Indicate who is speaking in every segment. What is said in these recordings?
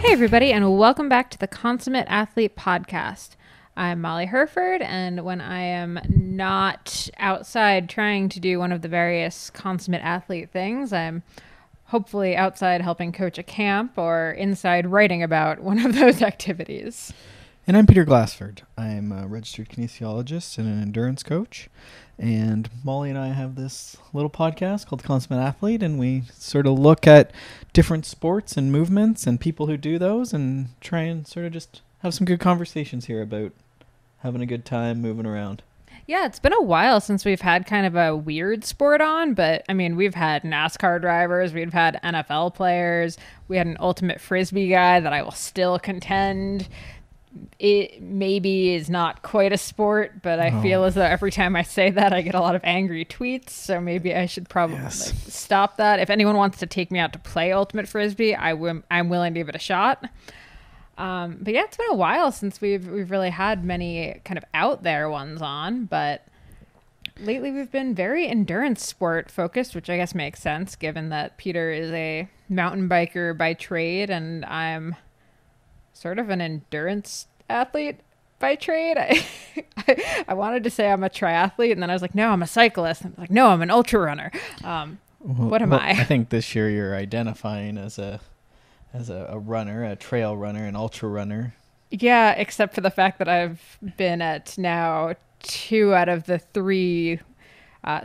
Speaker 1: Hey, everybody, and welcome back to the Consummate Athlete Podcast. I'm Molly Herford, and when I am not outside trying to do one of the various consummate athlete things, I'm hopefully outside helping coach a camp or inside writing about one of those activities.
Speaker 2: And I'm Peter Glassford. I'm a registered kinesiologist and an endurance coach. And Molly and I have this little podcast called Consummate Athlete, and we sort of look at different sports and movements and people who do those and try and sort of just have some good conversations here about having a good time moving around.
Speaker 1: Yeah, it's been a while since we've had kind of a weird sport on, but I mean, we've had NASCAR drivers, we've had NFL players, we had an ultimate frisbee guy that I will still contend it maybe is not quite a sport, but I feel as though every time I say that I get a lot of angry tweets, so maybe I should probably stop that. If anyone wants to take me out to play ultimate frisbee, I'm willing to give it a shot. But yeah, it's been a while since we've really had many kind of out there ones on, but lately we've been very endurance sport focused, which I guess makes sense given that Peter is a mountain biker by trade and I'm sort of an endurance athlete by trade. I wanted to say I'm a triathlete, and then I was like, no, I'm a cyclist. And I'm like, no, I'm an ultra runner. What am I?
Speaker 2: I think this year you're identifying as a runner, a trail runner, an ultra runner.
Speaker 1: Yeah, except for the fact that I've been at now 2 out of the 3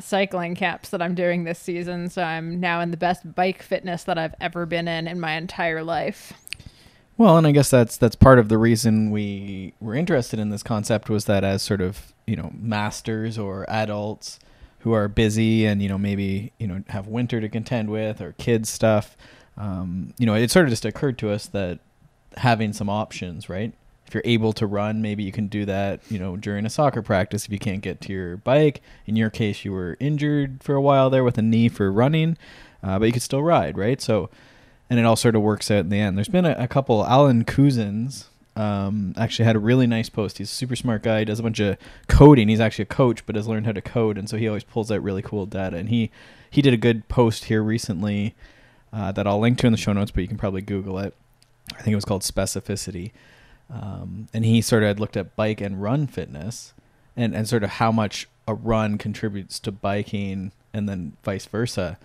Speaker 1: cycling camps that I'm doing this season. So I'm now in the best bike fitness that I've ever been in my entire life.
Speaker 2: Well, and I guess that's part of the reason we were interested in this concept was that as sort of, masters or adults who are busy and, maybe, have winter to contend with or kids stuff, it sort of just occurred to us that having some options, right? If you're able to run, maybe you can do that, during a soccer practice if you can't get to your bike. In your case, you were injured for a while there with a knee for running, but you could still ride, right? So... And it all sort of works out in the end. There's been a couple. Alan Couzens actually had a really nice post. He's a super smart guy. He does a bunch of coding. He's actually a coach, but has learned how to code. And so he always pulls out really cool data. And he did a good post here recently that I'll link to in the show notes, but you can probably Google it. I think it was called Specificity. And he sort of had looked at bike and run fitness and sort of how much a run contributes to biking and then vice versa.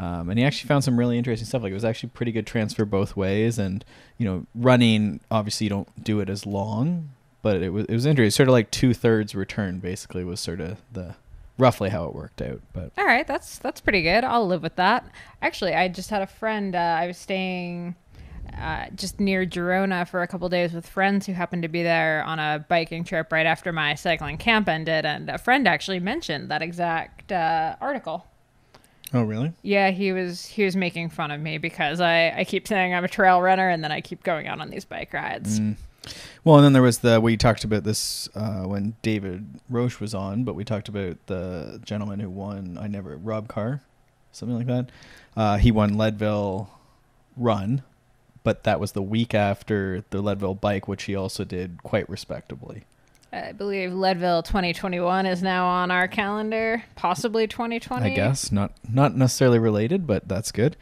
Speaker 2: And he actually found some really interesting stuff. Like it was actually pretty good transfer both ways. And, running, obviously you don't do it as long, but it was interesting. Sort of like 2/3 return basically was sort of roughly how it worked out. But
Speaker 1: all right, that's pretty good. I'll live with that. Actually, I just had a friend, I was staying just near Girona for a couple days with friends who happened to be there on a biking trip right after my cycling camp ended. And a friend actually mentioned that exact article.
Speaker 2: Oh, really?
Speaker 1: Yeah, he was making fun of me because I keep saying I'm a trail runner and then I keep going out on these bike rides.
Speaker 2: Well, and then there was we talked about this when David Roche was on, but we talked about the gentleman who won, Rob Carr, something like that. He won Leadville Run, but that was the week after the Leadville Bike, which he also did quite respectably.
Speaker 1: I believe Leadville 2021 is now on our calendar, possibly 2020.
Speaker 2: I guess not necessarily related, but that's good.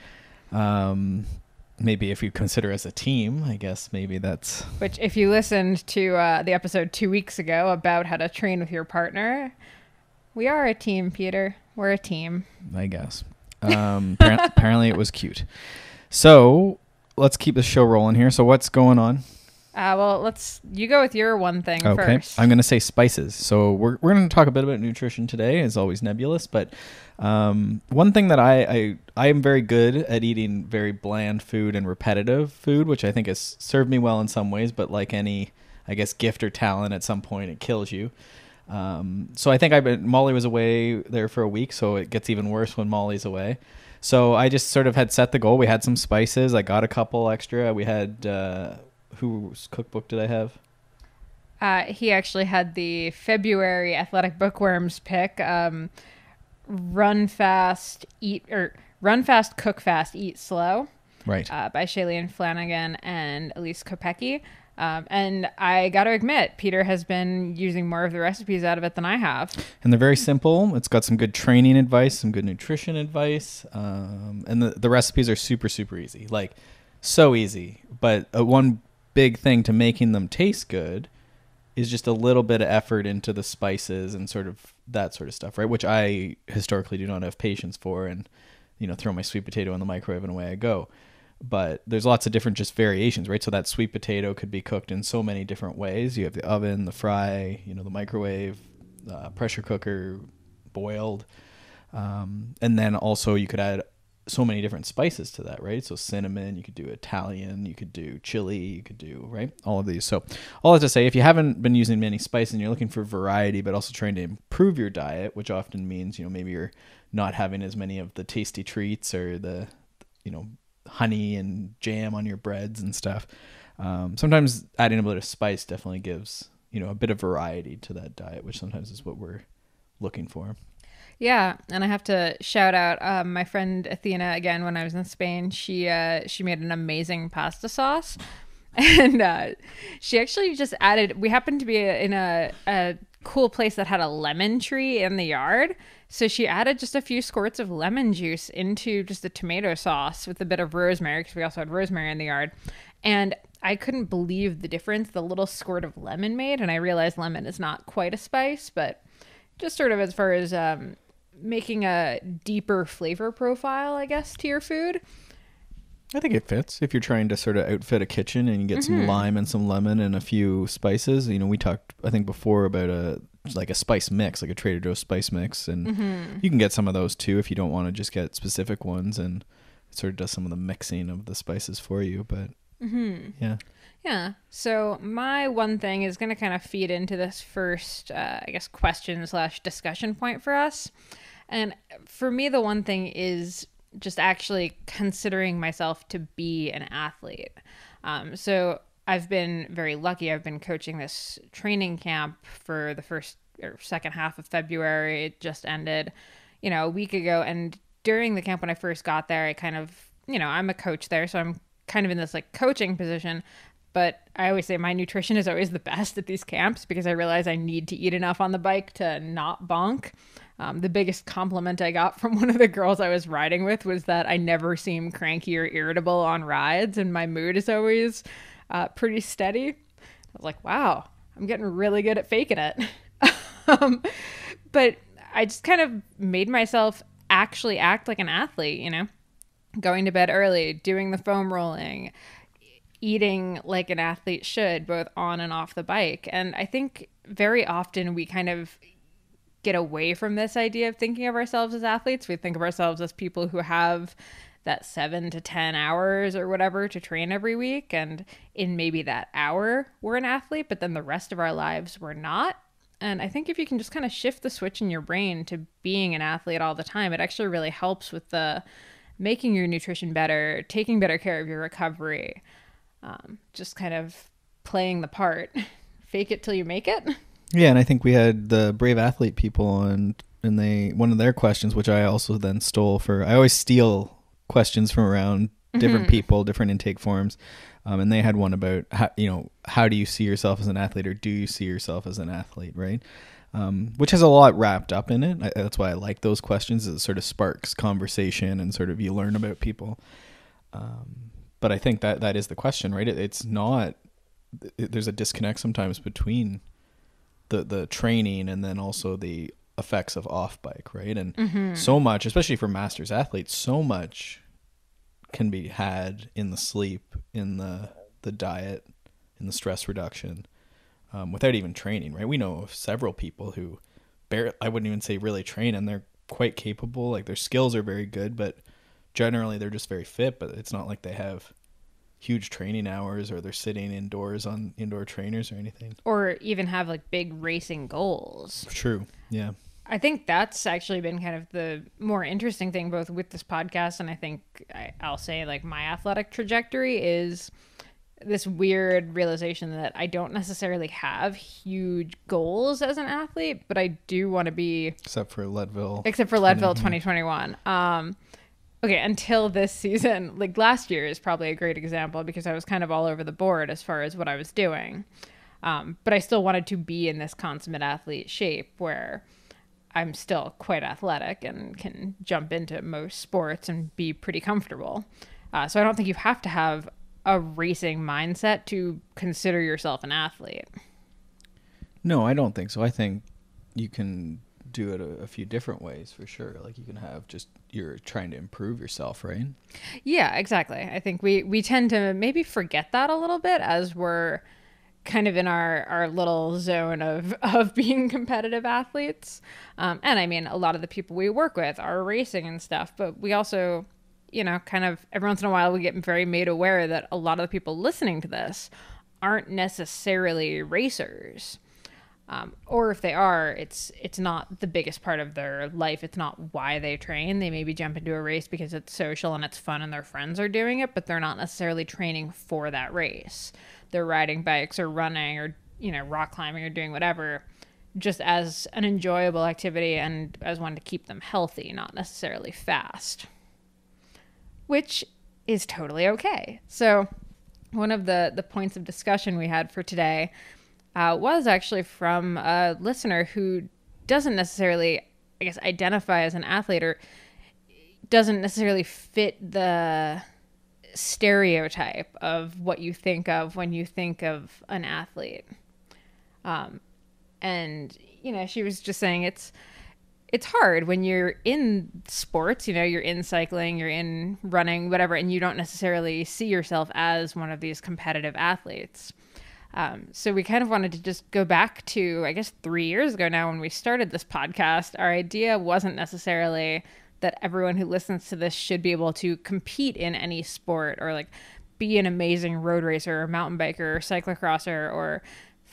Speaker 2: Maybe if you consider us a team, I guess maybe that's.
Speaker 1: Which, if you listened to the episode 2 weeks ago about how to train with your partner, we are a team, Peter. We're a team.
Speaker 2: I guess. Apparently, it was cute. So let's keep the show rolling here. So what's going on?
Speaker 1: Well, you go with your one thing first.
Speaker 2: I'm going to say spices. So we're going to talk a bit about nutrition today, as always nebulous, but one thing that I am very good at eating very bland food and repetitive food, which I think has served me well in some ways, but like any, I guess, gift or talent, at some point it kills you. So I think Molly was away there for a week, so it gets even worse when Molly's away. So I just sort of had set the goal. We had some spices. I got a couple extra. We had... whose cookbook did I have?
Speaker 1: He actually had the February Athletic Bookworms pick, Run Fast, Cook Fast, Eat Slow.
Speaker 2: Right.
Speaker 1: By Shailene Flanagan and Elise Kopecky. And I got to admit, Peter has been using more of the recipes out of it than I have.
Speaker 2: And they're very simple. It's got some good training advice, some good nutrition advice. And the recipes are super, super easy. Like, So easy. But one big thing to making them taste good is just a little bit of effort into the spices and sort of that sort of stuff, right? Which I historically do not have patience for, and throw my sweet potato in the microwave and away I go. But there's lots of different just variations, right? So that sweet potato could be cooked in so many different ways. You have the oven, the fry, the microwave, pressure cooker, boiled, and then also you could add so many different spices to that, right? So cinnamon, you could do Italian, you could do chili, you could do, right? All of these. So all that to say, if you haven't been using many spices and you're looking for variety, but also trying to improve your diet, which often means, maybe you're not having as many of the tasty treats or the, honey and jam on your breads and stuff. Sometimes adding a bit of spice definitely gives, a bit of variety to that diet, which sometimes is what we're looking for.
Speaker 1: Yeah, and I have to shout out my friend Athena again. When I was in Spain, she made an amazing pasta sauce, and she actually just added. We happened to be in a cool place that had a lemon tree in the yard, so she added just a few squirts of lemon juice into just the tomato sauce with a bit of rosemary, because we also had rosemary in the yard, and I couldn't believe the difference the little squirt of lemon made. And I realized lemon is not quite a spice, but just sort of as far as making a deeper flavor profile, I guess, to your food.
Speaker 2: I think it fits if you're trying to sort of outfit a kitchen and you get some lime and some lemon and a few spices. We talked, I think, before about a spice mix, like a Trader Joe's spice mix, and you can get some of those too if you don't want to just get specific ones, and it sort of does some of the mixing of the spices for you. But yeah.
Speaker 1: So my one thing is going to kind of feed into this first, I guess, question/discussion point for us. And for me, the one thing is just actually considering myself to be an athlete. So I've been very lucky. I've been coaching this training camp for the first or second half of February. It just ended, a week ago. And during the camp, when I first got there, I kind of, I'm a coach there, so I'm kind of in this like coaching position. But I always say my nutrition is always the best at these camps because I realize I need to eat enough on the bike to not bonk. The biggest compliment I got from one of the girls I was riding with was that I never seem cranky or irritable on rides, and my mood is always pretty steady. I was like, wow, I'm getting really good at faking it. But I just kind of made myself actually act like an athlete, going to bed early, doing the foam rolling, eating like an athlete should, both on and off the bike. And I think very often we kind of get away from this idea of thinking of ourselves as athletes. We think of ourselves as people who have that 7 to 10 hours or whatever to train every week. And in maybe that hour, we're an athlete, but then the rest of our lives, we're not. And I think if you can just kind of shift the switch in your brain to being an athlete all the time, it actually really helps with the making your nutrition better, taking better care of your recovery, just kind of playing the part. Fake it till you make it.
Speaker 2: Yeah, and I think we had the Brave Athlete people on, and one of their questions, which I also then stole I always steal questions from around different people, different intake forms. And they had one about how do you see yourself as an athlete, or do you see yourself as an athlete, right? Which has a lot wrapped up in it. That's why I like those questions. It sort of sparks conversation and sort of you learn about people. But I think that is the question, right? It's not. There's a disconnect sometimes between the training and then also the effects of off bike, right? And so much, especially for masters athletes, so much can be had in the sleep, in the diet, in the stress reduction, without even training, right? We know of several people who I wouldn't even say really train, and they're quite capable. Like their skills are very good, but generally they're just very fit, but it's not like they have huge training hours or they're sitting indoors on indoor trainers or anything.
Speaker 1: Or even have like big racing goals.
Speaker 2: True. Yeah.
Speaker 1: I think that's actually been kind of the more interesting thing both with this podcast, and I think I'll say like my athletic trajectory is this weird realization that I don't necessarily have huge goals as an athlete, but I do want to be...
Speaker 2: Except for Leadville
Speaker 1: 2021. Okay, until this season, like last year is probably a great example because I was kind of all over the board as far as what I was doing. But I still wanted to be in this consummate athlete shape where I'm still quite athletic and can jump into most sports and be pretty comfortable. So I don't think you have to have a racing mindset to consider yourself an athlete.
Speaker 2: No, I don't think so. I think you can do it a few different ways for sure. Like you can have just you're trying to improve yourself, right?
Speaker 1: Yeah, exactly. I think we tend to maybe forget that a little bit as we're kind of in our little zone of being competitive athletes. And I mean, a lot of the people we work with are racing and stuff, but we also, kind of every once in a while we get very made aware that a lot of the people listening to this aren't necessarily racers. Or if they are, it's not the biggest part of their life. It's not why they train. They maybe jump into a race because it's social and it's fun and their friends are doing it, but they're not necessarily training for that race. They're riding bikes or running or, rock climbing or doing whatever just as an enjoyable activity and as one to keep them healthy, not necessarily fast, which is totally okay. So one of the points of discussion we had for today was actually from a listener who doesn't necessarily, I guess, identify as an athlete or doesn't necessarily fit the stereotype of what you think of when you think of an athlete. And, she was just saying it's hard when you're in sports, you're in cycling, you're in running, whatever, and you don't necessarily see yourself as one of these competitive athletes. So we kind of wanted to just go back to, I guess, 3 years ago now when we started this podcast. Our idea wasn't necessarily that everyone who listens to this should be able to compete in any sport or like be an amazing road racer or mountain biker or cyclocrosser or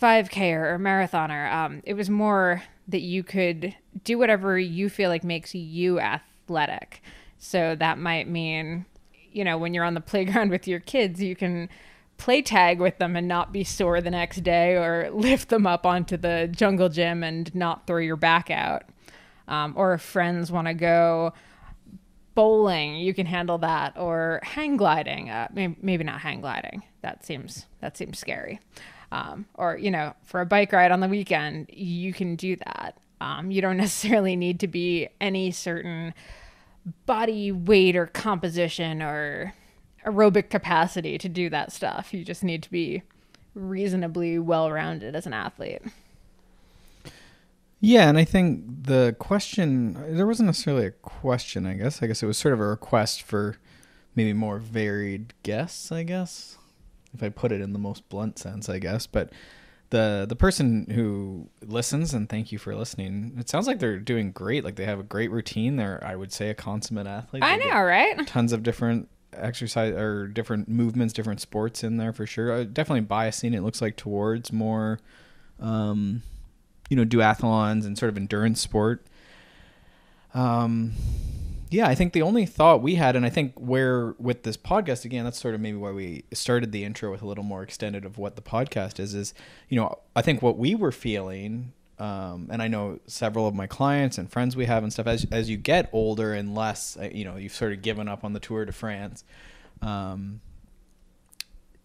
Speaker 1: 5K or marathoner. It was more that you could do whatever you feel like makes you athletic. So that might mean, when you're on the playground with your kids, you can play tag with them and not be sore the next day, or lift them up onto the jungle gym and not throw your back out. Or if friends want to go bowling, you can handle that, or hang gliding. Maybe not hang gliding. That seems scary. Or, for a bike ride on the weekend, you can do that. You don't necessarily need to be any certain body weight or composition or aerobic capacity to do that stuff. You just need to be reasonably well-rounded as an athlete.
Speaker 2: Yeah, and I think the question, there wasn't necessarily a question, I guess. I guess it was sort of a request for maybe more varied guests, I guess, if I put it in the most blunt sense, I guess. But the person who listens, and thank you for listening, it sounds like they're doing great. Like they have a great routine. They're, I would say, a consummate athlete.
Speaker 1: I know, right?
Speaker 2: Tons of different exercise or different movements, different sports in there for sure. Definitely biasing, it looks like, towards more duathlons and sort of endurance sport. Yeah, I think the only thought we had, and I think where with this podcast, again, that's sort of maybe why we started the intro with a little more extended of what the podcast is, I think what we were feeling, and I know several of my clients and friends we have and stuff, as you get older and less, you've sort of given up on the Tour de France,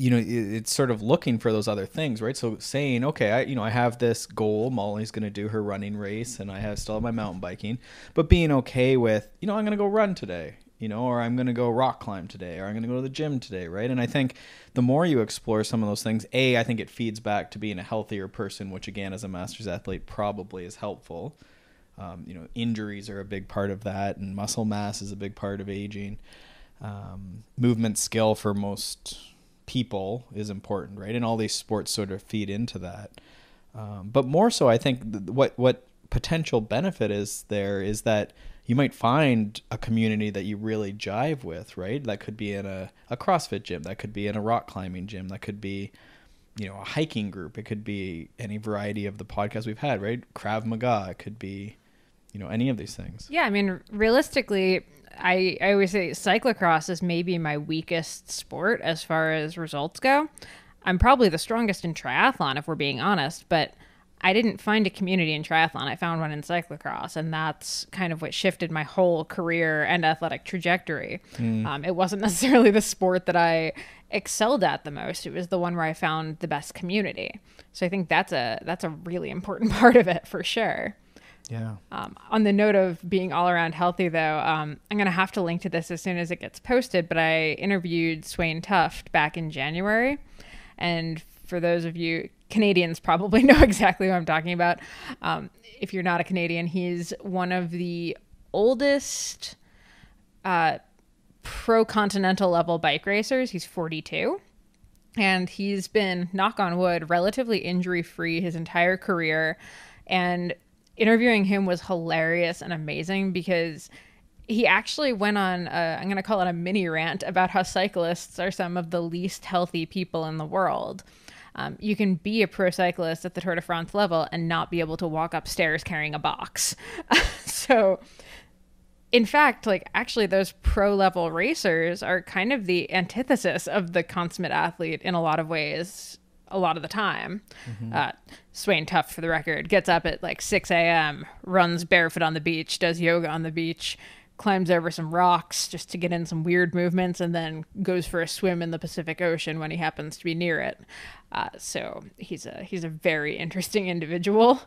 Speaker 2: it's sort of looking for those other things, right? So saying, okay, I have this goal. Molly's going to do her running race, and I still have my mountain biking, but being okay with, I'm going to go run today, or I'm going to go rock climb today, or I'm going to go to the gym today, right? And I think the more you explore some of those things, I think it feeds back to being a healthier person, which again, as a master's athlete, probably is helpful. Injuries are a big part of that, and muscle mass is a big part of aging. Movement skill for most people is important, right? And all these sports sort of feed into that. But more so, I think what potential benefit is there is that you might find a community that you really jive with, right? That could be in a CrossFit gym, that could be in a rock climbing gym, that could be, a hiking group. It could be any variety of the podcasts we've had, right? Krav Maga, it could be, any of these things.
Speaker 1: Yeah, I mean, realistically, I always say cyclocross is maybe my weakest sport as far as results go. I'm probably the strongest in triathlon, if we're being honest, but I didn't find a community in triathlon. I found one in cyclocross, and that's kind of what shifted my whole career and athletic trajectory. It wasn't necessarily the sport that I excelled at the most. It was the one where I found the best community. So I think that's a really important part of it for sure.
Speaker 2: Yeah.
Speaker 1: On the note of being all around healthy, though, I'm going to have to link to this as soon as it gets posted. But I interviewed Swain Tuft back in January. And for those of you Canadians, probably know exactly what I'm talking about. If you're not a Canadian, he's one of the oldest pro continental level bike racers. He's 42. And he's been, knock on wood, relatively injury free his entire career. And interviewing him was hilarious and amazing because he actually went on, I'm going to call it a mini rant about how cyclists are some of the least healthy people in the world. You can be a pro cyclist at the Tour de France level and not be able to walk upstairs carrying a box. So, in fact, like actually those pro level racers are kind of the antithesis of the consummate athlete in a lot of ways, a lot of the time. Swain Tuft, for the record, gets up at like 6 a.m., runs barefoot on the beach, does yoga on the beach, climbs over some rocks just to get in some weird movements, and then goes for a swim in the Pacific Ocean when he happens to be near it. So he's a very interesting individual.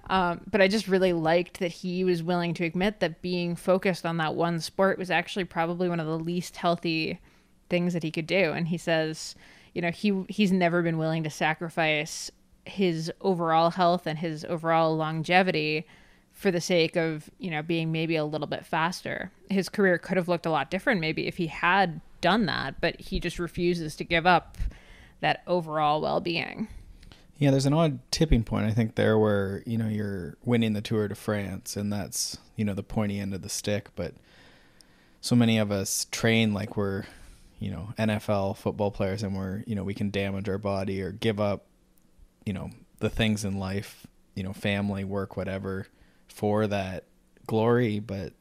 Speaker 1: But I just really liked that he was willing to admit that being focused on that one sport was actually probably one of the least healthy things that he could do. And he says, you know, he's never been willing to sacrifice his overall health and his overall longevity for the sake of, you know, being maybe a little bit faster. His career could have looked a lot different maybe if he had done that, but he just refuses to give up that overall well-being.
Speaker 2: Yeah, there's an odd tipping point, I think, there where, you know, you're winning the Tour de France and that's, you know, the pointy end of the stick. But so many of us train like we're, you know, NFL football players and we're, you know, we can damage our body or give up, you know, the things in life, you know, family, work, whatever, for that glory. But,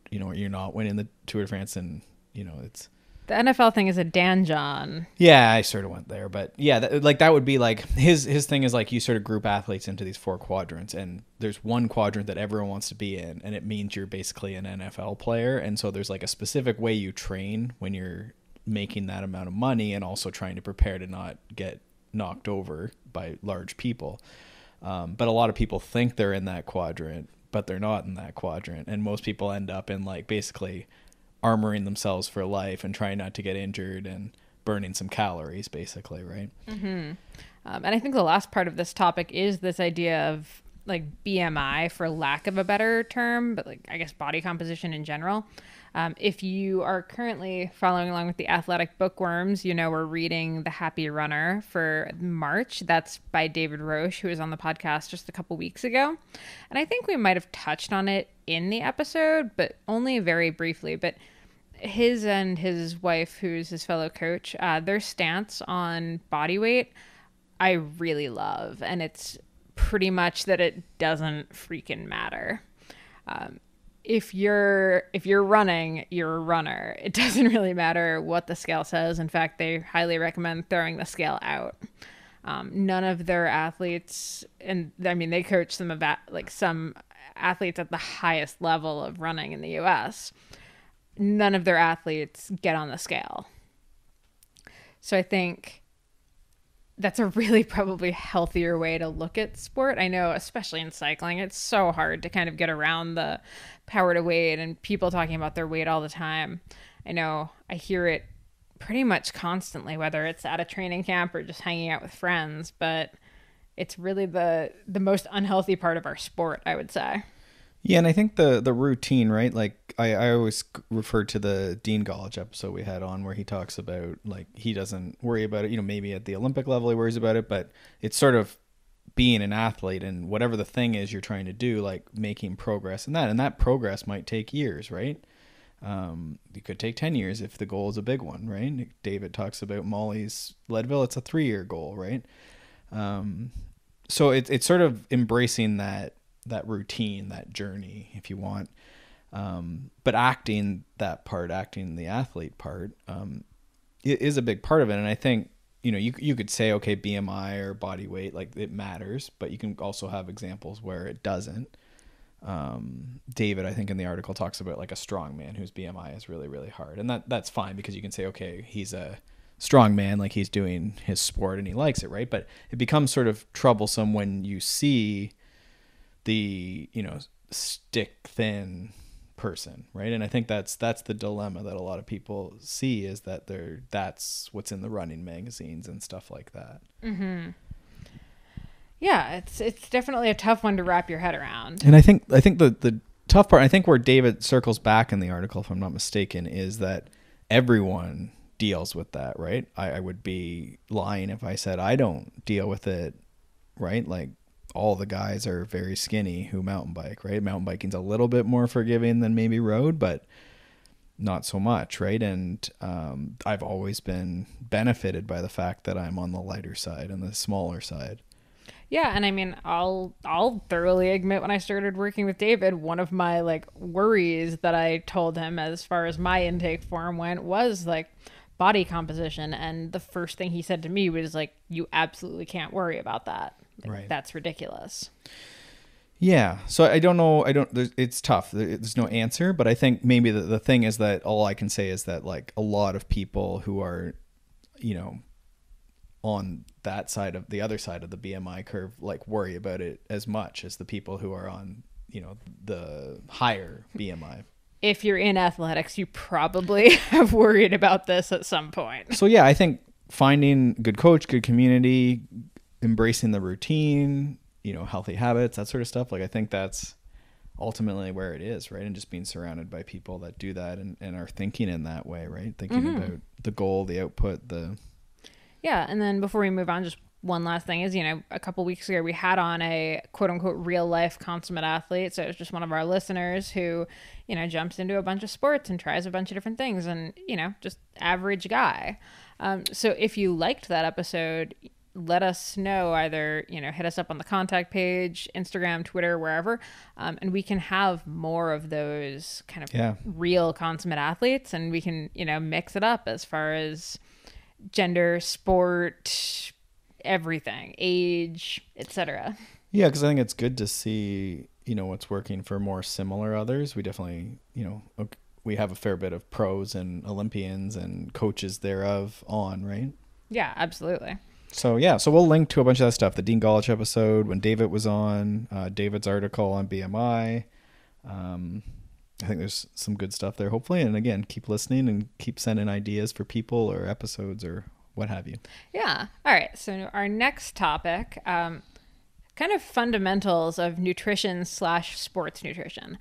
Speaker 2: you know, you're not winning the Tour de France and, you know, it's...
Speaker 1: The NFL thing is a Dan John.
Speaker 2: Yeah, I sort of went there, but yeah, that would be like his thing is like you sort of group athletes into these 4 quadrants, and there's one quadrant that everyone wants to be in, and it means you're basically an NFL player, and so there's like a specific way you train when you're making that amount of money, and also trying to prepare to not get knocked over by large people. But a lot of people think they're in that quadrant, but they're not in that quadrant, and most people end up in like basically armoring themselves for life and trying not to get injured and burning some calories, basically, right?
Speaker 1: Mm-hmm. And I think the last part of this topic is this idea of like BMI, for lack of a better term, but like I guess body composition in general. If you are currently following along with the Athletic Bookworms, you know we're reading The Happy Runner for March. That's by David Roche, who was on the podcast just a couple weeks ago. And I think we might have touched on it in the episode, but only very briefly. But his and his wife, who's his fellow coach, their stance on body weight, I really love. And it's pretty much that it doesn't freaking matter. If you're running, you're a runner. It doesn't really matter what the scale says. In fact, they highly recommend throwing the scale out. None of their athletes, and I mean, they coach some athletes at the highest level of running in the US. None of their athletes get on the scale. So I think that's a really probably healthier way to look at sport. I know, especially in cycling, it's so hard to kind of get around the power to weight and people talking about their weight all the time. I know I hear it pretty much constantly, whether it's at a training camp or just hanging out with friends, but it's really the most unhealthy part of our sport, I would say.
Speaker 2: Yeah, and I think the routine, right? Like I always refer to the Dean Gollage episode we had on where he talks about like he doesn't worry about it, you know, maybe at the Olympic level he worries about it, but it's sort of being an athlete and whatever the thing is you're trying to do, like making progress in that, and that progress might take years, right? It could take 10 years if the goal is a big one, right? David talks about Molly's Leadville, it's a 3-year goal, right? So it's sort of embracing that routine, that journey, if you want. But acting the athlete part, is a big part of it. And I think, you know, you could say, okay, BMI or body weight, like it matters, but you can also have examples where it doesn't. David, I think in the article talks about like a strong man whose BMI is really, really hard. And that's fine because you can say, okay, he's a strong man, like he's doing his sport and he likes it, right? But it becomes sort of troublesome when you see the, you know, stick thin person, right? And I think that's the dilemma that a lot of people see, is that that's what's in the running magazines and stuff like that.
Speaker 1: Mm-hmm. Yeah, it's definitely a tough one to wrap your head around.
Speaker 2: And I think the tough part, I think where David circles back in the article, if I'm not mistaken, is that everyone deals with that, right? I would be lying if I said I don't deal with it, right? Like, all the guys are very skinny who mountain bike, right? Mountain biking's a little bit more forgiving than maybe road, but not so much, right? And I've always been benefited by the fact that I'm on the lighter side and the smaller side.
Speaker 1: Yeah, and I mean, I'll thoroughly admit, when I started working with David, one of my like worries that I told him as far as my intake form went was like body composition, and the first thing he said to me was like, "You absolutely can't worry about that. Like,
Speaker 2: Right.
Speaker 1: That's ridiculous."
Speaker 2: Yeah. So I don't know. It's tough. There's no answer, but I think maybe the thing is that all I can say is that like a lot of people who are, on that side of the other side of the BMI curve, like worry about it as much as the people who are on, the higher BMI.
Speaker 1: If you're in athletics, you probably have worried about this at some point.
Speaker 2: So yeah, I think finding good coach, good community, embracing the routine, healthy habits, that sort of stuff. Like, I think that's ultimately where it is, right? And just being surrounded by people that do that and are thinking in that way, right? Thinking about the goal, the output,
Speaker 1: Yeah, and then before we move on, just one last thing is, a couple weeks ago we had on a quote unquote real life consummate athlete. So it was just one of our listeners who, jumps into a bunch of sports and tries a bunch of different things, and, just average guy. So if you liked that episode, let us know. Either, hit us up on the contact page, Instagram, Twitter, wherever. And we can have more of those kind of real consummate athletes, and we can, mix it up as far as gender, sport, everything, age, etc.
Speaker 2: Yeah, because I think it's good to see, what's working for more similar others. We definitely, we have a fair bit of pros and Olympians and coaches thereof on, right?
Speaker 1: Yeah, absolutely.
Speaker 2: So yeah, so we'll link to a bunch of that stuff. The Dean Golich episode when David was on, David's article on BMI. I think there's some good stuff there, hopefully. And again, keep listening and keep sending ideas for people or episodes or what have you.
Speaker 1: Yeah. All right. So our next topic, kind of fundamentals of nutrition / sports nutrition.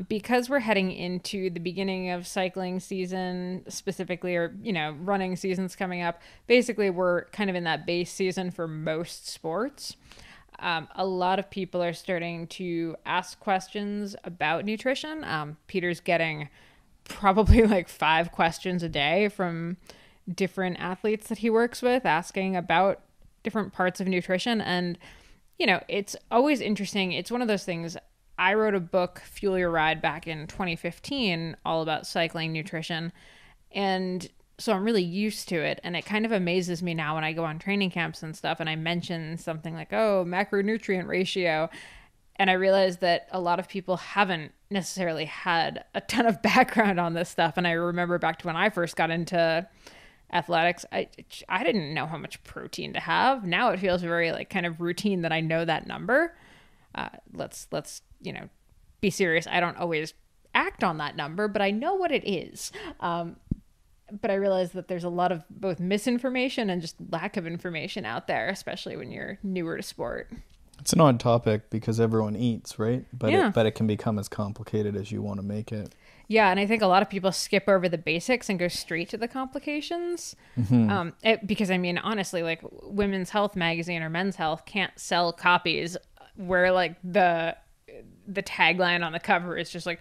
Speaker 1: Because we're heading into the beginning of cycling season specifically, or, running season's coming up. Basically, we're kind of in that base season for most sports. A lot of people are starting to ask questions about nutrition. Peter's getting probably like 5 questions a day from different athletes that he works with, asking about different parts of nutrition. And, it's always interesting. It's one of those things. I wrote a book, Fuel Your Ride, back in 2015, all about cycling nutrition. And so I'm really used to it, and it kind of amazes me now when I go on training camps and stuff and I mention something like, macronutrient ratio, and I realize that a lot of people haven't necessarily had a ton of background on this stuff. And I remember back to when I first got into athletics, I didn't know how much protein to have. Now it feels very like kind of routine that I know that number. Let's be serious. I don't always act on that number, but I know what it is. But I realize that there's a lot of both misinformation and just lack of information out there, especially when you're newer to sport.
Speaker 2: It's an odd topic because everyone eats, right? But
Speaker 1: Yeah.
Speaker 2: It can become as complicated as you want to make it.
Speaker 1: Yeah, and I think a lot of people skip over the basics and go straight to the complications. Because, I mean, honestly, like Women's Health magazine or Men's Health can't sell copies where like the tagline on the cover is just like,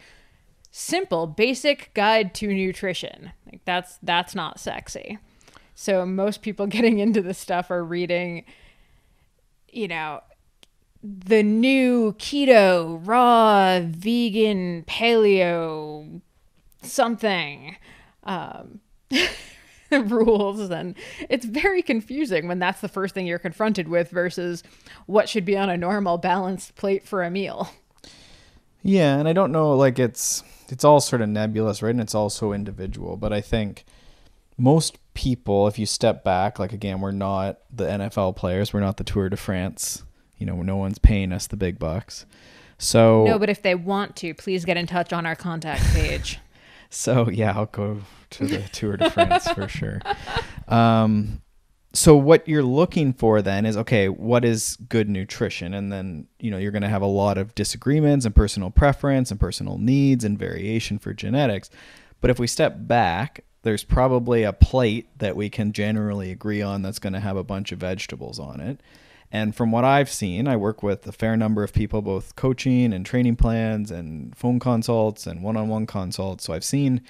Speaker 1: simple, basic guide to nutrition. Like that's not sexy. So most people getting into this stuff are reading, the new keto, raw, vegan, paleo, something, rules. And it's very confusing when that's the first thing you're confronted with versus what should be on a normal balanced plate for a meal.
Speaker 2: Yeah, and I don't know, like it's all sort of nebulous, right? And it's also individual. But I think most people, if you step back, like again, we're not the NFL players, we're not the Tour de France. No one's paying us the big bucks. So
Speaker 1: No, but if they want to, please get in touch on our contact page.
Speaker 2: So yeah, I'll go to the Tour de France for sure. So what you're looking for then is, okay, what is good nutrition? And then, you're going to have a lot of disagreements and personal preference and personal needs and variation for genetics. But if we step back, there's probably a plate that we can generally agree on that's going to have a bunch of vegetables on it. And from what I've seen, I work with a fair number of people, both coaching and training plans and phone consults and one-on-one consults. So I've seen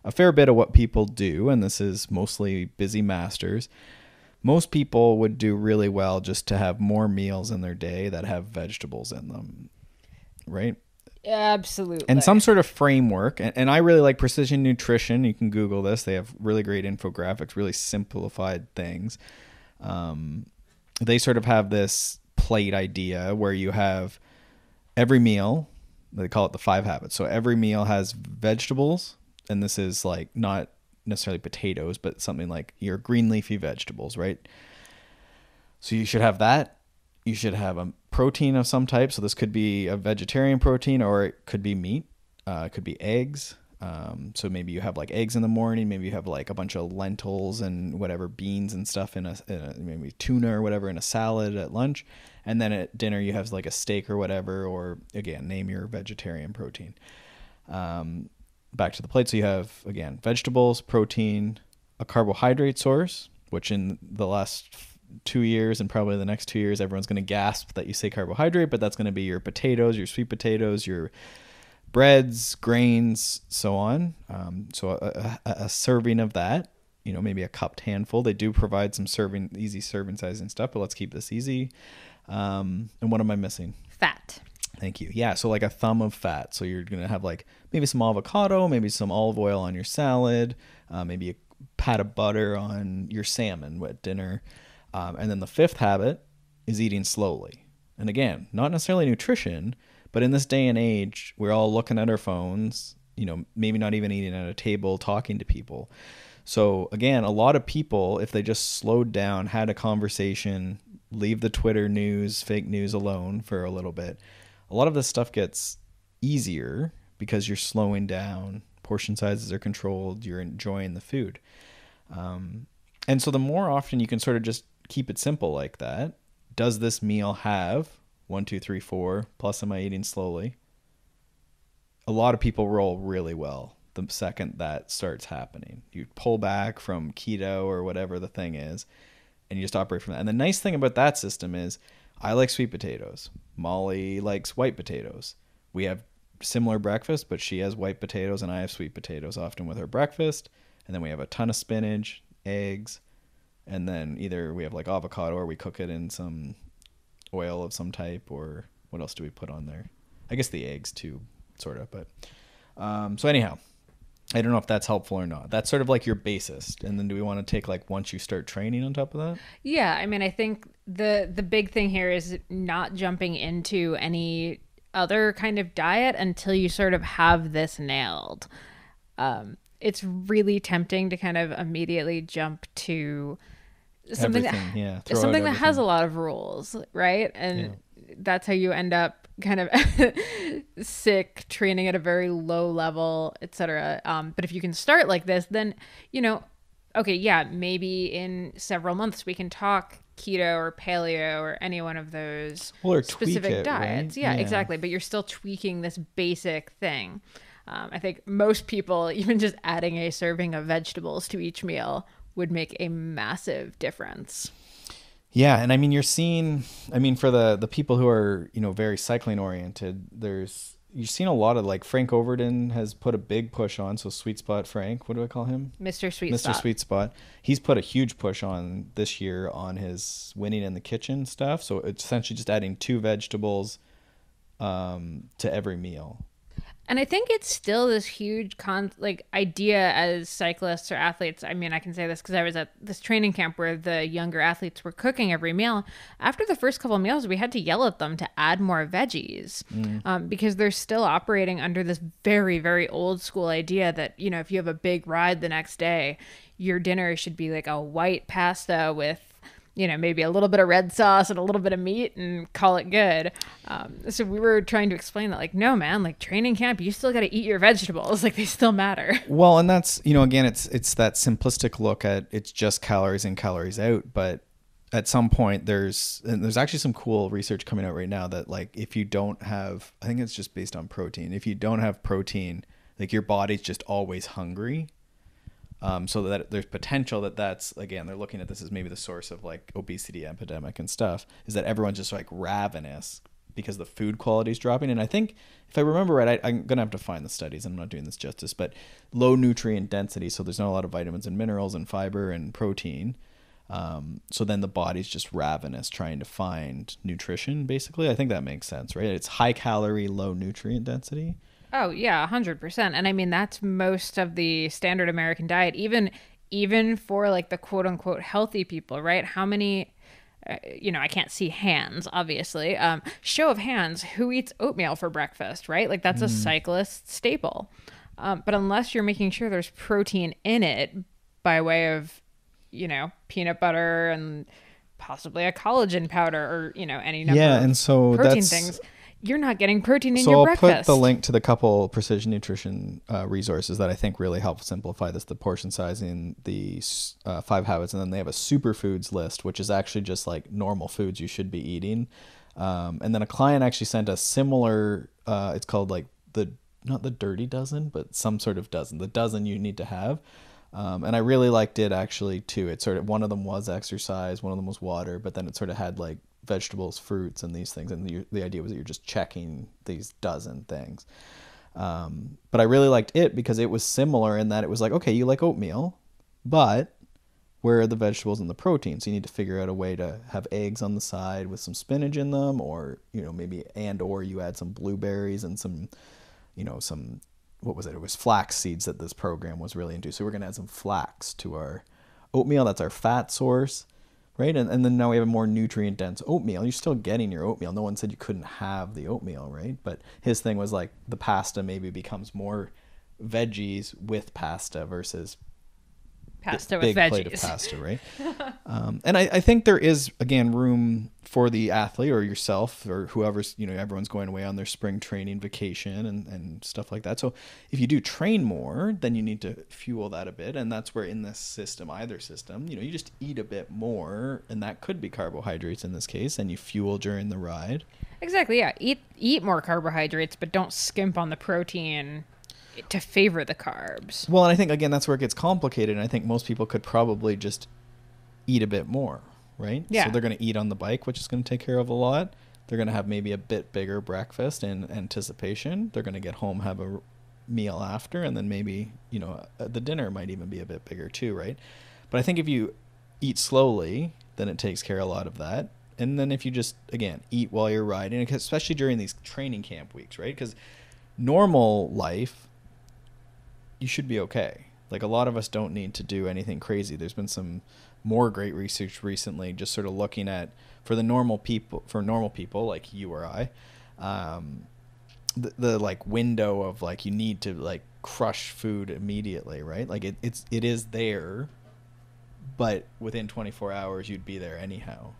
Speaker 2: a fair bit of what people do, and this is mostly busy masters. Most people would do really well just to have more meals in their day that have vegetables in them, right?
Speaker 1: Absolutely.
Speaker 2: And some sort of framework. And I really like Precision Nutrition. You can Google this. They have really great infographics, really simplified things. They sort of have this plate idea where you have every meal, they call it the 5 habits. So every meal has vegetables, and this is like not necessarily potatoes, but something like your green leafy vegetables, right? So you should have that. You should have a protein of some type. So this could be a vegetarian protein, or it could be meat. It could be eggs. So maybe you have like eggs in the morning, maybe you have like a bunch of lentils and whatever, beans and stuff in a maybe tuna or whatever in a salad at lunch. And then at dinner you have like a steak or whatever, or again, name your vegetarian protein. Back to the plate. So you have, again, vegetables, protein, a carbohydrate source, which in the last 2 years and probably the next 2 years, everyone's going to gasp that you say carbohydrate, but that's going to be your potatoes, your sweet potatoes, your breads, grains, so on. So a serving of that, maybe a cupped handful. They do provide some easy serving size and stuff, but let's keep this easy. And what am I missing?
Speaker 1: Fat.
Speaker 2: Thank you. Yeah, so like a thumb of fat. So you're going to have like maybe some avocado, maybe some olive oil on your salad, maybe a pat of butter on your salmon at dinner. And then the 5th habit is eating slowly. And again, not necessarily nutrition, but in this day and age, we're all looking at our phones, maybe not even eating at a table, talking to people. So again, a lot of people, if they just slowed down, had a conversation, leave the Twitter news, fake news alone for a little bit, a lot of this stuff gets easier because you're slowing down, portion sizes are controlled, you're enjoying the food. And so the more often you can sort of just keep it simple like that, does this meal have 1, 2, 3, 4, plus am I eating slowly? A lot of people roll really well the second that starts happening. You pull back from keto or whatever the thing is, and you just operate from that. And the nice thing about that system is I like sweet potatoes. Molly likes white potatoes. We have similar breakfast, but she has white potatoes and I have sweet potatoes often with her breakfast. And then we have a ton of spinach, eggs, and then either we have like avocado or we cook it in some oil of some type, or what else do we put on there? I guess the eggs too, sort of. But so anyhow, I don't know if that's helpful or not. That's sort of like your basis. And then do we want to take like once you start training on top of that?
Speaker 1: Yeah, I mean, I think the big thing here is not jumping into any other kind of diet until you sort of have this nailed. It's really tempting to kind of immediately jump to something that has a lot of rules, right? And that's how you end up kind of sick, training at a very low level, etc. But if you can start like this, then okay, yeah, maybe in several months we can talk keto or paleo or any one of those specific diets. Right? Yeah, exactly. But you're still tweaking this basic thing. I think most people, even just adding a serving of vegetables to each meal would make a massive difference.
Speaker 2: Yeah. And I mean, you're seeing, for the people who are, very cycling oriented, you've seen a lot of like Frank Overton has put a big push on. So Sweet Spot Frank, what do I call him?
Speaker 1: Mr. Sweet
Speaker 2: Spot. He's put a huge push on this year on his winning in the kitchen stuff. So it's essentially just adding 2 vegetables to every meal.
Speaker 1: And I think it's still this huge idea as cyclists or athletes. I mean, I can say this because I was at this training camp where the younger athletes were cooking every meal. After the first couple of meals, we had to yell at them to add more veggies because they're still operating under this very, very old school idea that, if you have a big ride the next day, your dinner should be like a white pasta with, maybe a little bit of red sauce and a little bit of meat and call it good. So we were trying to explain that, like, no, man, like training camp, you still got to eat your vegetables. Like they still matter.
Speaker 2: Well, and that's, again, it's that simplistic look at it's just calories in, calories out. But at some point there's actually some cool research coming out right now that like if you don't have, I think it's just based on protein. If you don't have protein, like your body's just always hungry. So that there's potential that's, again, they're looking at this as maybe the source of like obesity epidemic and stuff, is that everyone's just like ravenous because the food quality is dropping. And I think if I remember right, I'm going to have to find the studies. I'm not doing this justice, but low nutrient density. So there's not a lot of vitamins and minerals and fiber and protein. So then the body's just ravenous trying to find nutrition, basically. I think that makes sense, right? It's high calorie, low nutrient density.
Speaker 1: Oh yeah, 100%. And I mean that's most of the standard American diet, even for like the quote unquote healthy people, right? How many I can't see hands, obviously. Show of hands, who eats oatmeal for breakfast, right? Like that's a cyclist staple. But unless you're making sure there's protein in it by way of, peanut butter and possibly a collagen powder or, any number
Speaker 2: and so
Speaker 1: protein things, you're not getting protein in your
Speaker 2: I'll
Speaker 1: breakfast.
Speaker 2: So I'll put the link to the couple precision nutrition resources that I think really help simplify this, the portion sizing, the 5 habits, and then they have a superfoods list, which is actually just like normal foods you should be eating. And then a client actually sent a similar, it's called like not the dirty dozen, but some sort of dozen, the dozen you need to have. And I really liked it actually too. It sort of, one of them was exercise, one of them was water, but then it sort of had like vegetables, fruits, and these things. And the idea was that you're just checking these dozen things. But I really liked it because it was similar in that it was like, okay, you like oatmeal, but where are the vegetables and the protein? So you need to figure out a way to have eggs on the side with some spinach in them, or, maybe, or you add some blueberries and some, what was it? It was flax seeds that this program was really into. So we're going to add some flax to our oatmeal. That's our fat source, right? And then now we have a more nutrient dense oatmeal. You're still getting your oatmeal. No one said you couldn't have the oatmeal, right? But his thing was like the pasta maybe becomes more veggies with pasta versus
Speaker 1: pasta
Speaker 2: big
Speaker 1: with veggies.
Speaker 2: Plate of pasta, right? And I think there is, again, room for the athlete or yourself or whoever's, everyone's going away on their spring training vacation and stuff like that. So if you do train more, then you need to fuel that a bit. And that's where in this system, either system, you just eat a bit more, and that could be carbohydrates in this case, and you fuel during the ride.
Speaker 1: Exactly, yeah. Eat more carbohydrates, but don't skimp on the protein to favor the carbs.
Speaker 2: Well, and I think, again, that's where it gets complicated. And I think most people could probably just eat a bit more, right?
Speaker 1: Yeah.
Speaker 2: So they're going to eat on the bike, which is going to take care of a lot. They're going to have maybe a bit bigger breakfast in anticipation. They're going to get home, have a meal after, and then maybe, the dinner might even be a bit bigger too, right? But I think if you eat slowly, then it takes care of a lot of that. And then if you just, again, eat while you're riding, especially during these training camp weeks, right? Because normal life, you should be okay. Like a lot of us don't need to do anything crazy. There's been some more great research recently, just sort of looking at for normal people like you or I, the like window of like you need to like crush food immediately, right? Like it is there, but within 24 hours you'd be there anyhow.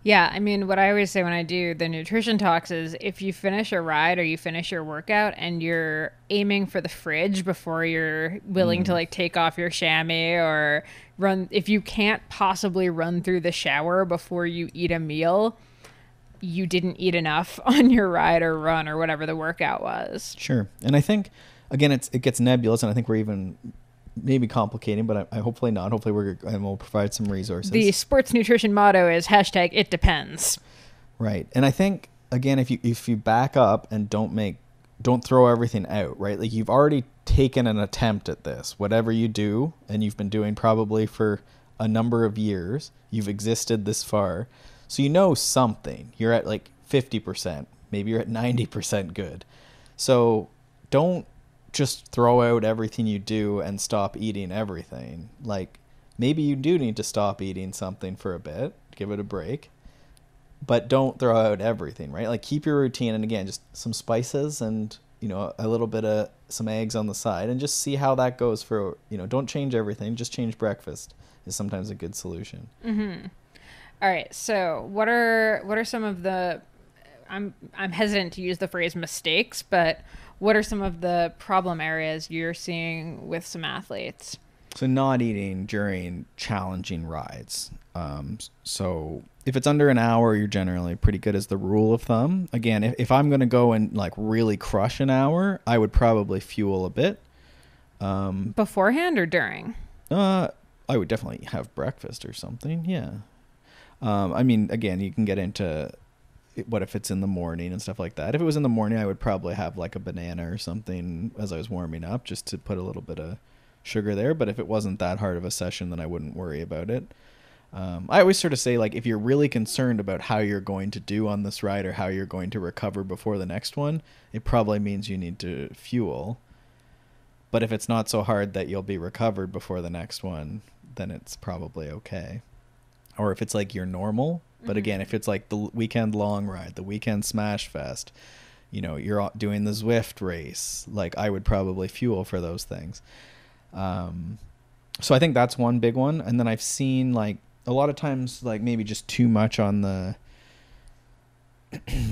Speaker 1: Yeah, I mean, what I always say when I do the nutrition talks is if you finish a ride or you finish your workout and you're aiming for the fridge before you're willing to like take off your chamois or run, if you can't possibly run through the shower before you eat a meal, you didn't eat enough on your ride or run or whatever the workout was.
Speaker 2: Sure. And I think, again, it gets nebulous, and I think we're even maybe complicating, but I hopefully not. Hopefully we'll provide some resources.
Speaker 1: The sports nutrition motto is #it depends.
Speaker 2: Right. And I think, again, if you back up and don't throw everything out, right? Like you've already taken an attempt at this, whatever you do, and you've been doing probably for a number of years, you've existed this far. So you know something. You're at like 50%, maybe you're at 90% good. So don't just throw out everything you do and stop eating everything. Like maybe you do need to stop eating something for a bit, give it a break, but don't throw out everything, right? Like keep your routine, and again, just some spices and, a little bit of some eggs on the side, and just see how that goes for, don't change everything, just change breakfast is sometimes a good solution.
Speaker 1: Mm-hmm. All right. So what are some of the I'm hesitant to use the phrase mistakes, but what are some of the problem areas you're seeing with some athletes?
Speaker 2: So not eating during challenging rides. So if it's under an hour, you're generally pretty good as the rule of thumb. Again, if I'm going to go and like really crush an hour, I would probably fuel a bit.
Speaker 1: Beforehand or during?
Speaker 2: I would definitely have breakfast or something. Yeah. I mean, again, you can get into what if it's in the morning and stuff like that. If it was in the morning, I would probably have like a banana or something as I was warming up just to put a little bit of sugar there. But if it wasn't that hard of a session, then I wouldn't worry about it. I always sort of say, like, if you're really concerned about how you're going to do on this ride or how you're going to recover before the next one, it probably means you need to fuel. But if it's not so hard that you'll be recovered before the next one, then it's probably okay. Or if it's like your normal, but again, if it's like the weekend long ride, the weekend smash fest, you're doing the Zwift race, like I would probably fuel for those things. So I think that's one big one. And then I've seen like a lot of times, like maybe just too much on the,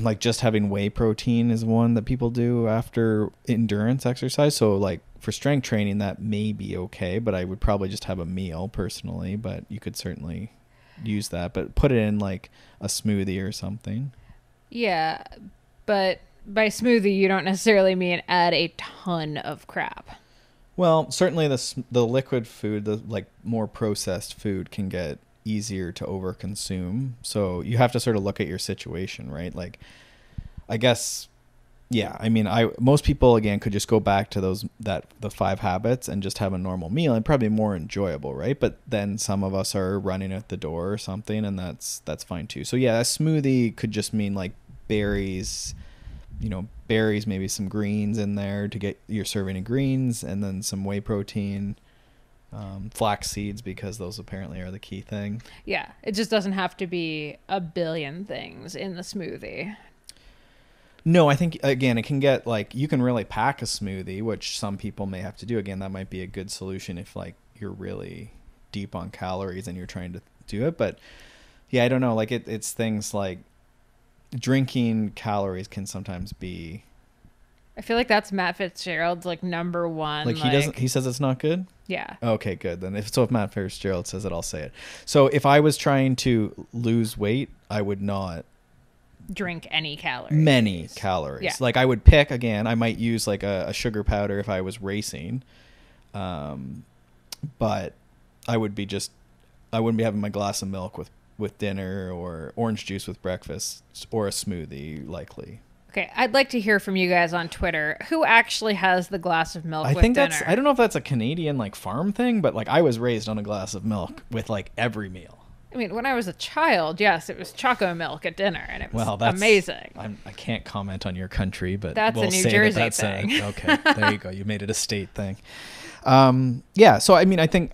Speaker 2: like just having whey protein is one that people do after endurance exercise. So like for strength training, that may be okay, but I would probably just have a meal personally, but you could certainly use that, but put it in like a smoothie or something.
Speaker 1: Yeah, but by smoothie, you don't necessarily mean add a ton of crap.
Speaker 2: Well, certainly the liquid food, the like more processed food can get easier to overconsume. So you have to sort of look at your situation, right? Like, I guess, yeah. I mean, most people again could just go back to the 5 habits and just have a normal meal and probably more enjoyable, right? But then some of us are running at the door or something, and that's fine too. So yeah, a smoothie could just mean like berries, maybe some greens in there to get your serving of greens, and then some whey protein, flax seeds, because those apparently are the key thing.
Speaker 1: Yeah, it just doesn't have to be a billion things in the smoothie.
Speaker 2: No, I think, again, it can get like, you can really pack a smoothie, which some people may have to do. Again, that might be a good solution if like you're really deep on calories and you're trying to do it. But yeah, I don't know. Like it's things like drinking calories can sometimes be.
Speaker 1: I feel like that's Matt Fitzgerald's like number one.
Speaker 2: Like he says it's not good?
Speaker 1: Yeah.
Speaker 2: Okay, good. Then if Matt Fitzgerald says it, I'll say it. So if I was trying to lose weight, I would not
Speaker 1: drink any calories.
Speaker 2: Many calories.
Speaker 1: Yeah.
Speaker 2: Like I would pick, again, I might use like a sugar powder if I was racing. But I wouldn't be having my glass of milk with dinner, or orange juice with breakfast, or a smoothie likely.
Speaker 1: Okay, I'd like to hear from you guys on Twitter. Who actually has the glass of milk with dinner?
Speaker 2: I don't know if that's a Canadian like farm thing, but like I was raised on a glass of milk with like every meal.
Speaker 1: I mean, when I was a child, yes, it was choco milk at dinner, and it was amazing.
Speaker 2: I can't comment on your country, but
Speaker 1: that's a New Jersey thing.
Speaker 2: Okay, there you go. You made it a state thing. Yeah. So I mean, I think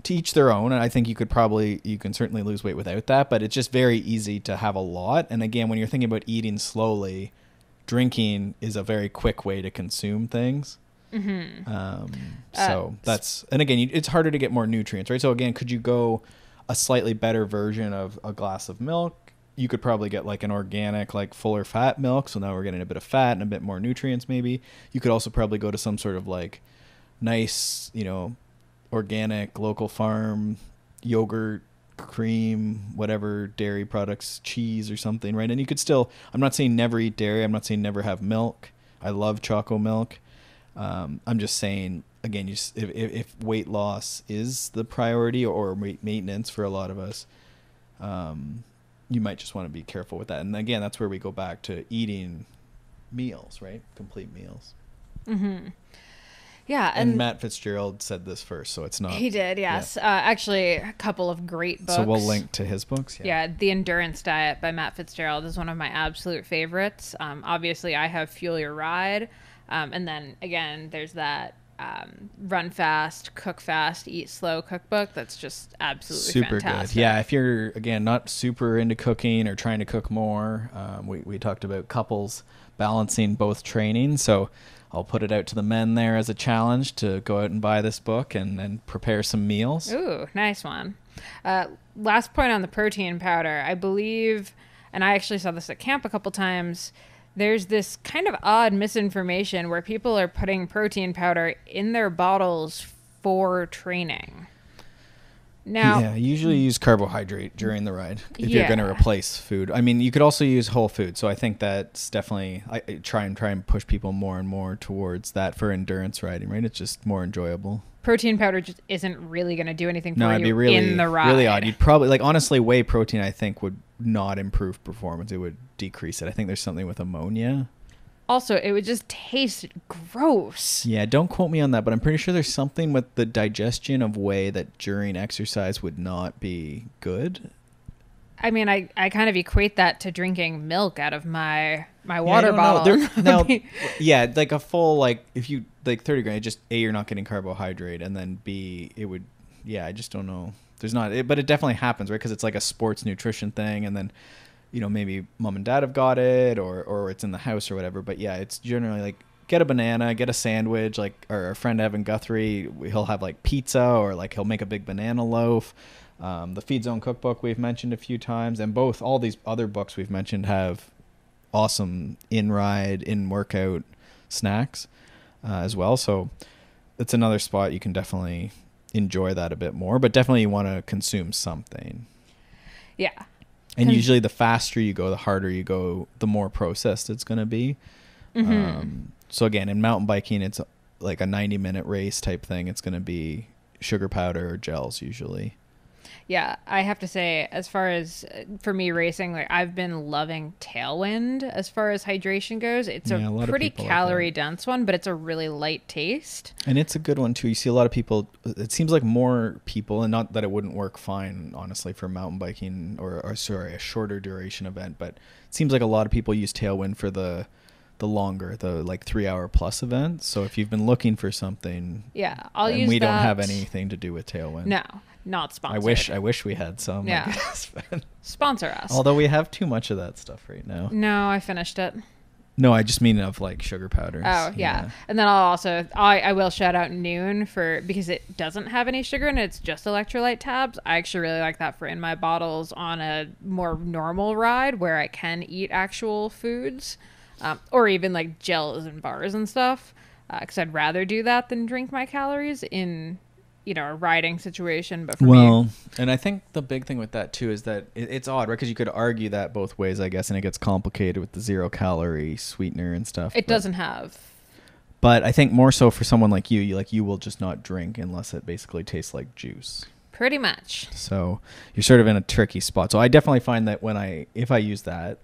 Speaker 2: to each their own, and I think you can certainly lose weight without that, but it's just very easy to have a lot. And again, when you're thinking about eating slowly, drinking is a very quick way to consume things. Mm-hmm. So that's, and again, it's harder to get more nutrients, right? So again, could you go a slightly better version of a glass of milk? You could probably get like an organic, like fuller fat milk. So now we're getting a bit of fat and a bit more nutrients maybe. You could also probably go to some sort of like nice, organic, local farm yogurt, cream, whatever dairy products, cheese or something, right? And you could still, I'm not saying never eat dairy. I'm not saying never have milk. I love choco milk. I'm just saying, again, if weight loss is the priority or weight maintenance for a lot of us, you might just want to be careful with that. And again, that's where we go back to eating meals, right? Complete meals.
Speaker 1: Mm-hmm. Yeah.
Speaker 2: And Matt Fitzgerald said this first, so it's not.
Speaker 1: He did, yes. Yeah. Actually, a couple of great books.
Speaker 2: So we'll link to his books.
Speaker 1: Yeah. The Endurance Diet by Matt Fitzgerald is one of my absolute favorites. Obviously, I have Fuel Your Ride. And then, again, there's that Run Fast, Cook Fast, Eat Slow cookbook. That's just absolutely
Speaker 2: super
Speaker 1: fantastic.
Speaker 2: Good. Yeah, if you're, again, not super into cooking or trying to cook more, we talked about couples balancing both training. So I'll put it out to the men there as a challenge to go out and buy this book and prepare some meals.
Speaker 1: Ooh, nice one. Last point on the protein powder. I believe, and I actually saw this at camp a couple times, there's this kind of odd misinformation where people are putting protein powder in their bottles for training. Now,
Speaker 2: yeah, usually use carbohydrate during the ride if you're
Speaker 1: Yeah.
Speaker 2: going to replace food. I mean, you could also use whole food. So I think that's definitely, I try and push people more and more towards that for endurance riding, right? It's just more enjoyable.
Speaker 1: protein powder just isn't really going to do anything for
Speaker 2: No,
Speaker 1: you
Speaker 2: it'd be really,
Speaker 1: in the ride.
Speaker 2: really odd. You'd probably, like, honestly, whey protein, I think, would not improve performance. It would decrease it. I think there's something with ammonia.
Speaker 1: Also, it would just taste gross.
Speaker 2: Yeah, don't quote me on that, but I'm pretty sure there's something with the digestion of whey that during exercise would not be good.
Speaker 1: I mean, I kind of equate that to drinking milk out of my
Speaker 2: I
Speaker 1: water
Speaker 2: don't know.
Speaker 1: bottle.
Speaker 2: Now, yeah, like a full, like, if you, like 30 grams, just A, you're not getting carbohydrate, and then B, it would, yeah, I just don't know. There's not, but it definitely happens, right? Because it's like a sports nutrition thing, and then, you know, maybe mom and dad have got it, or it's in the house or whatever. But yeah, it's generally like, get a banana, get a sandwich. Like our friend Evan Guthrie, he'll have like pizza, or like he'll make a big banana loaf. The Feed Zone cookbook we've mentioned a few times, and all these other books we've mentioned have awesome in-ride, in-workout snacks as well. So it's another spot you can definitely enjoy that a bit more, but definitely you want to consume something.
Speaker 1: Yeah.
Speaker 2: And usually the faster you go, the harder you go, the more processed it's going to be. So again, in mountain biking, it's like a 90-minute race type thing. It's going to be sugar powder or gels usually.
Speaker 1: Yeah, I have to say, as far as for me racing, like I've been loving Tailwind as far as hydration goes. It's
Speaker 2: Yeah,
Speaker 1: a
Speaker 2: a lot of
Speaker 1: pretty
Speaker 2: people like
Speaker 1: calorie dense one, but it's a really light taste.
Speaker 2: And it's a good one too. You see a lot of people, it seems like more people, and not that it wouldn't work fine, honestly, for mountain biking or sorry, a shorter duration event, but it seems like a lot of people use Tailwind for the longer, the like 3-hour plus events. So if you've been looking for something,
Speaker 1: Yeah, I'll
Speaker 2: and
Speaker 1: use
Speaker 2: we
Speaker 1: that.
Speaker 2: don't have anything to do with Tailwind.
Speaker 1: No, not sponsored.
Speaker 2: I wish we had some.
Speaker 1: Yeah.
Speaker 2: I guess, but
Speaker 1: Sponsor us.
Speaker 2: although we have too much of that stuff right now.
Speaker 1: No, I finished it.
Speaker 2: No, I just mean of like sugar powders.
Speaker 1: Oh yeah. And then I will shout out Noon because it doesn't have any sugar and it's just electrolyte tabs. I actually really like that for in my bottles on a more normal ride where I can eat actual foods, or even like gels and bars and stuff. Because I'd rather do that than drink my calories in, a riding situation. But for me,
Speaker 2: and I think the big thing with that too is that it's odd, right? Because you could argue that both ways, I guess, and it gets complicated with the 0-calorie sweetener and stuff.
Speaker 1: it doesn't have.
Speaker 2: But I think more so for someone like you will just not drink unless it basically tastes like juice.
Speaker 1: Pretty much.
Speaker 2: So you're sort of in a tricky spot. So I definitely find that if I use that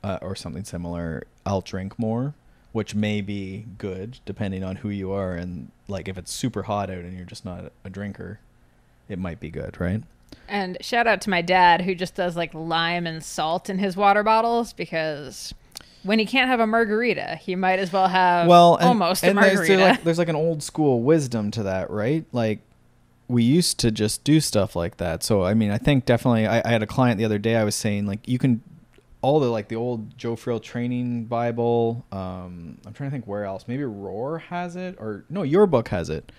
Speaker 2: or something similar, I'll drink more, which may be good depending on who you are. And like if it's super hot out and you're just not a drinker, it might be good, right?
Speaker 1: And shout out to my dad who just does like lime and salt in his water bottles because when he can't have a margarita, he might as well have almost a margarita.
Speaker 2: There's like an old school wisdom to that, right? Like we used to just do stuff like that. So, I mean, I think definitely I had a client the other day, I was saying like you can all the old Joe Frill training Bible. I'm trying to think where else. Maybe Roar has it, or no, your book has it.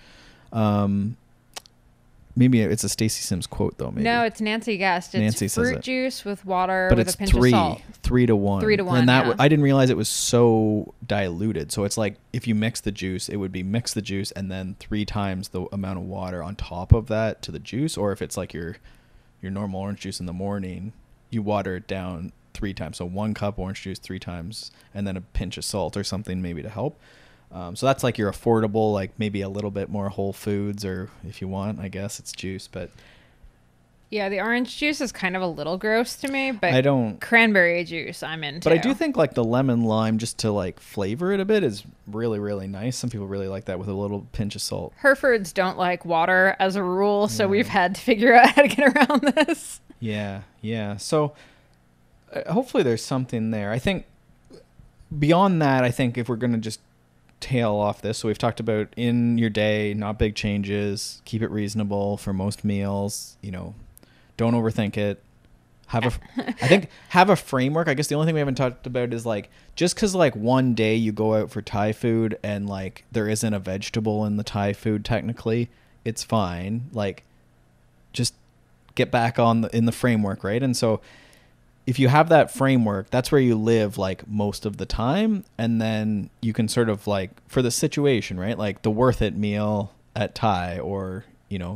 Speaker 2: Maybe it's a Stacy Sims quote though. Maybe
Speaker 1: No, it's Nancy Guest. It's
Speaker 2: Nancy says
Speaker 1: fruit
Speaker 2: it.
Speaker 1: juice with water
Speaker 2: But
Speaker 1: with
Speaker 2: it's
Speaker 1: a pinch of salt.
Speaker 2: 3-to-1.
Speaker 1: 3-to-1,
Speaker 2: And that
Speaker 1: yeah.
Speaker 2: I didn't realize it was so diluted. So it's like if you mix the juice, it would be mix the juice and then 3 times the amount of water on top of that to the juice. Or if it's like your normal orange juice in the morning, you water it down 3 times. So 1 cup orange juice 3 times, and then a pinch of salt or something maybe to help. So that's like your affordable, like maybe a little bit more Whole Foods, or if you want, I guess it's juice. But
Speaker 1: Yeah, the orange juice is kind of a little gross to me, but
Speaker 2: I don't.
Speaker 1: cranberry juice I'm into.
Speaker 2: But I do think like the lemon lime, just to like flavor it a bit, is really, really nice. Some people really like that with a little pinch of salt.
Speaker 1: Herefords don't like water as a rule, so we've had to figure out how to get around this.
Speaker 2: Yeah. So hopefully there's something there. I think beyond that, I think if we're going to just tail off this, so we've talked about in your day, not big changes, keep it reasonable for most meals, don't overthink it. I think have a framework. I guess the only thing we haven't talked about is like, just because like one day you go out for Thai food and like there isn't a vegetable in the Thai food, technically it's fine. Like, just get back in the framework, right? And so if you have that framework, that's where you live like most of the time, and then you can sort of like, for the situation, right, like the worth it meal at Thai, or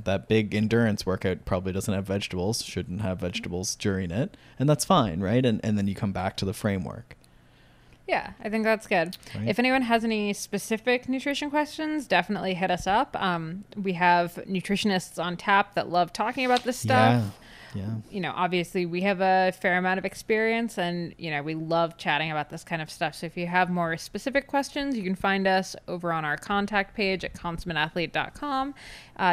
Speaker 2: that big endurance workout probably doesn't have vegetables, shouldn't have vegetables during it, and that's fine, right? And then you come back to the framework.
Speaker 1: Yeah, I think that's good. Right. If anyone has any specific nutrition questions, definitely hit us up. We have nutritionists on tap that love talking about this stuff. Yeah. Obviously we have a fair amount of experience, and we love chatting about this kind of stuff. So if you have more specific questions, you can find us over on our contact page at consummateathlete.com.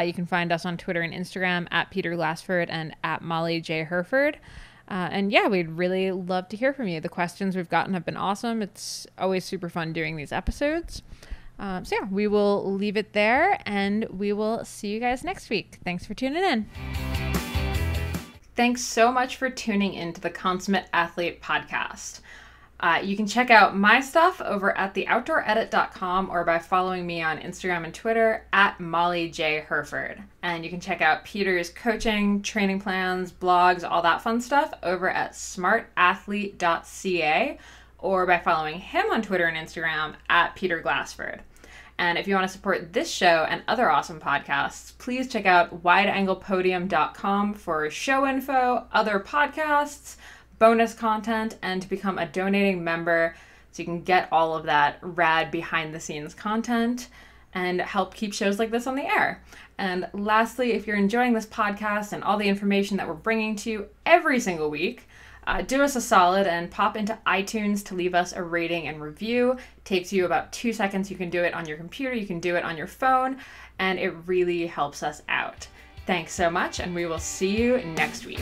Speaker 1: You can find us on Twitter and Instagram at Peter Glassford and at Molly J. Herford. And yeah, we'd really love to hear from you. The questions we've gotten have been awesome. It's always super fun doing these episodes. So yeah, we will leave it there, and we will see you guys next week. Thanks for tuning in. Thanks so much for tuning into the Consummate Athlete podcast. You can check out my stuff over at theoutdooredit.com or by following me on Instagram and Twitter at Molly J. Herford. And you can check out Peter's coaching, training plans, blogs, all that fun stuff over at smartathlete.ca or by following him on Twitter and Instagram at Peter Glassford. And if you want to support this show and other awesome podcasts, please check out wideanglepodium.com for show info, other podcasts, bonus content, and to become a donating member so you can get all of that rad behind the scenes content and help keep shows like this on the air. And lastly, if you're enjoying this podcast and all the information that we're bringing to you every single week, do us a solid and pop into iTunes to leave us a rating and review. It takes you about 2 seconds. You can do it on your computer, you can do it on your phone, and it really helps us out. Thanks so much, and we will see you next week.